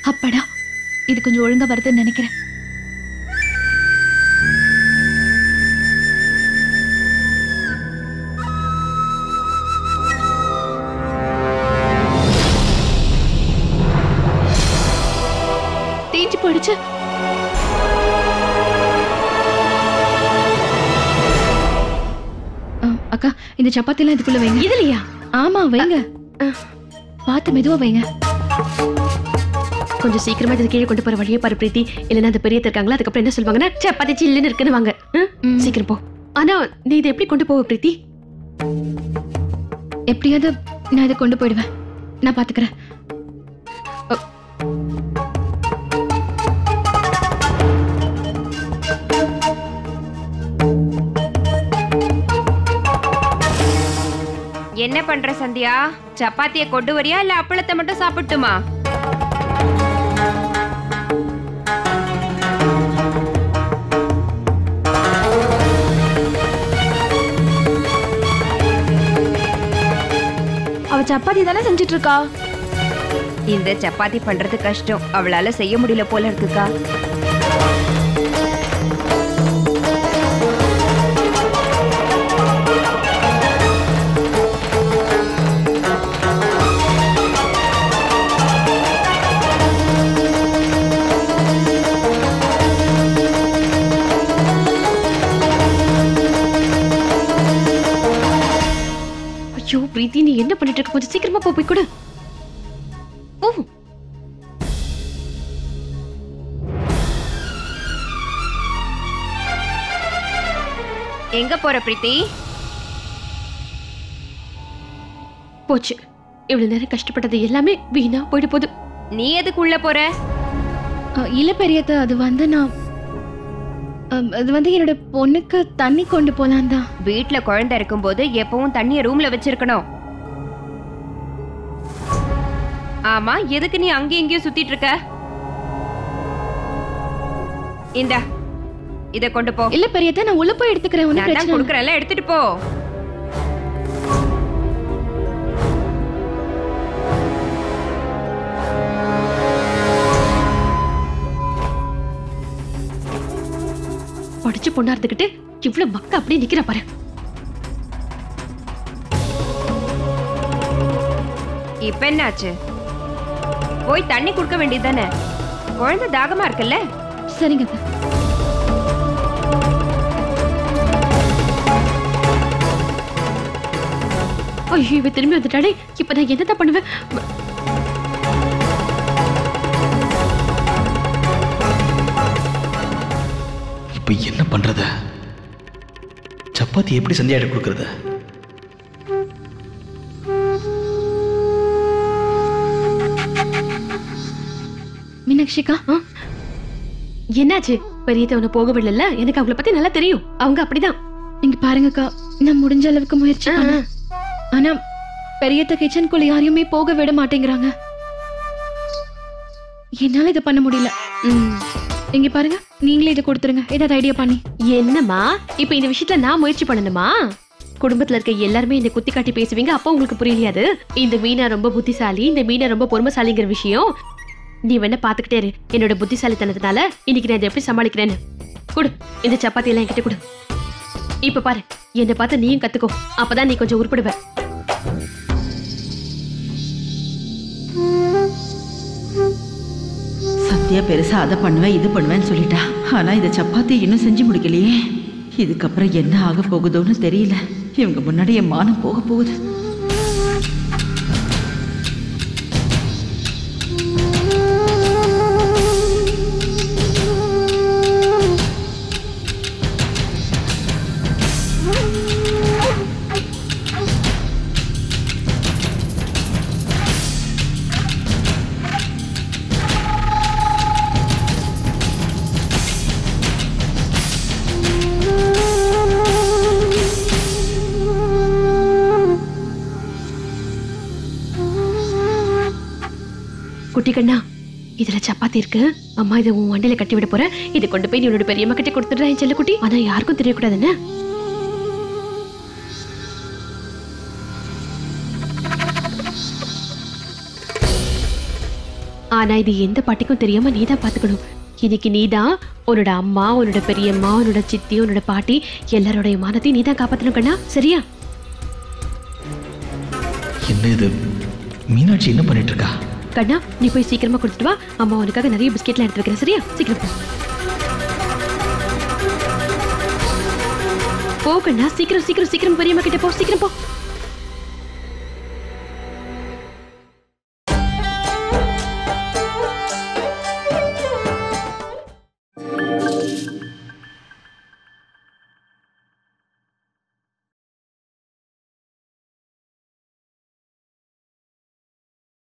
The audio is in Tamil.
அப்படா, இது கொஞ்சம் ஒழுங்கா வருதுன்னு நினைக்கிறேன். தேஞ்சு போயிடுச்சு. அக்கா, இந்த சப்பாத்தி எல்லாம் இதுக்குள்ள வைங்க. இதுலயா? ஆமா, வைங்க. பார்த்து மெதுவா வைங்க. கொஞ்சம் சீக்கிரமா இதை கீழே கொண்டு போற வழியே பாரு பிரீத்தி. இல்லைன்னா அந்த பெரிய இருக்காங்களா, அதுக்கப்புறம் என்ன சொல்லுவாங்கன்னா சப்பாத்தி சில்லுன்னு இருக்குன்னு வாங்க. சீக்கிரம் போ. ஆனா நீ இதை எப்படி கொண்டு போவ பிரீத்தி? எப்படியாவது நான் இதை கொண்டு போயிடுவேன். நான் பாத்துக்கிறேன். என்ன பண்ற சந்தியா? சப்பாத்தியை கொண்டு வரியா இல்ல அப்பளத்தை மட்டும் சாப்பிட்டுமா? அவ சப்பாத்தி தானே செஞ்சிட்டு இருக்கா. இந்த சப்பாத்தி பண்றது கஷ்டம், அவளால செய்ய முடியல போல இருக்குக்கா. பிரீத்தி, நீ என்ன பண்ணிட்டு இருக்க? கொஞ்சம் சீக்கிரமா போய் கொடு. எங்க போற பிரீத்தி? போச்சு. இவ்வளவு நேரம் கஷ்டப்பட்டது எல்லாமே வீணா போயிட்டு போகுது. நீ எதுக்கு உள்ள போற? இல்ல பெரியத்த, அது வந்து என்னோட பொண்ணுக்கு தண்ணி கொண்டு போலாம் தான். வீட்டுல குழந்தை இருக்கும் போது எப்பவும் தண்ணிய ரூம்ல வச்சிருக்கணும். ஆமா, எதுக்கு நீ அங்கேயும் இங்கேயும் சுத்திட்டு இருக்க? இந்தா, இத கொண்டு போ. இல்ல பெரியத்த, நான் உள்ள போய் எடுத்துக்கிறேன். ஒண்ணும் பிரச்சனை இல்ல. குடுக்கறேன்ல, எடுத்துட்டு போ. படிச்சு பொண்ணா இருந்துகிட்டு இவ்வளவு பக்க அப்படியே நிக்கிற பாரு. இப்ப என்னாச்சு? போய் தண்ணி குடுக்க வேண்டியதுதானே? குழந்தை தாகமா இருக்குல்ல? சரிங்க. ஐயோ, இவ திரும்பி வந்துட்டாடே. இப்ப நான் என்னதான் பண்ணுவேன்? இப்ப என்ன பண்றது? சப்பாத்தி எப்படி சந்தியாட்ட கொடுக்கறது? மீனாட்சிக்கா, என்னாச்சு? பெரியதவனை போக விடல. எனக்கு அவங்கள பத்தி நல்லா தெரியும். அவங்க அப்படிதான். நீங்க பாருங்கக்கா, நான் முடிஞ்ச அளவுக்கு முயற்சி பண்ணேன். ஆனா பெரியத்த கிச்சனுக்குள்ள யாரையுமே போக விட மாட்டேங்கிறாங்க. என்னால இதை பண்ண முடியல. இங்க பாருங்க, நீங்களே இதை கொடுத்துருங்க. ஏதாவது ஐடியா பண்ணி. என்னம்மா, இப்ப இந்த விஷயத்துல நான் முயற்சி பண்ணணுமா? குடும்பத்துல இருக்க எல்லாருமே இந்த குத்தி காட்டி பேசுவீங்க. அப்ப உங்களுக்கு புரியலையாது? இந்த மீனா ரொம்ப புத்திசாலி, இந்த மீனா ரொம்ப பொறுமைசாலிங்கிற விஷயம் நீ வேணா பாத்துக்கிட்டே இரு. என்னோட புத்திசாலித்தனத்தினால இன்னைக்கு நான் இதை எப்படி சமாளிக்கிறேன்னு. குடு, இந்த சப்பாத்தி எல்லாம் என்கிட்ட குடு. இப்ப பாரு, என்னை பார்த்து நீயும் கத்துக்கோ. அப்பதான் நீ கொஞ்சம் உருப்படுவ. சத்யா பெருசா அதை பண்ணுவேன் இது பண்ணுவேன்னு சொல்லிட்டா. ஆனா இந்த சப்பாத்தி இன்னும் செஞ்சு முடிக்கலையே. இதுக்கப்புறம் என்ன ஆக போகுதோன்னு தெரியல. இவங்க முன்னாடி என் மானம் போக போகுது. குட்டி கண்ணா, இதுல சப்பாத்தி இருக்கு. அம்மா இதை உன் வண்டியில கட்டி விட போற. இதை கொண்டு போய் உன்னோட பெரியம்மா கிட்ட கொடுத்துடுறேன் செல்ல குட்டி. ஆனா யாருக்கும் தெரியக்கூடாதுன்னு. ஆனா இது எந்த பாட்டிக்கும் தெரியாம நீ தான் பாத்துக்கணும். இன்னைக்கு நீ தான் உன்னோட அம்மா, உன்னோட பெரியம்மா, உன்னோட சித்தி, உன்னோட பாட்டி எல்லாரோடைய மானத்தையும் நீ தான் காப்பாத்தணும் கண்ணா, சரியா? என்ன இது? மீனாட்சி என்ன பண்ணிட்டு இருக்கா? கண்ணா நீ போய் சீக்கிரமா கொடுத்துட்டு வா. அம்மா உனக்காக நிறைய பிஸ்கெட்லாம் எடுத்து வைக்கிறேன், சரியா? சீக்கிரம் போ. போ கண்ணா, சீக்கிரம் சீக்கிரம் சீக்கிரம் பெரியம்மா கிட்ட போ, சீக்கிரம் போ.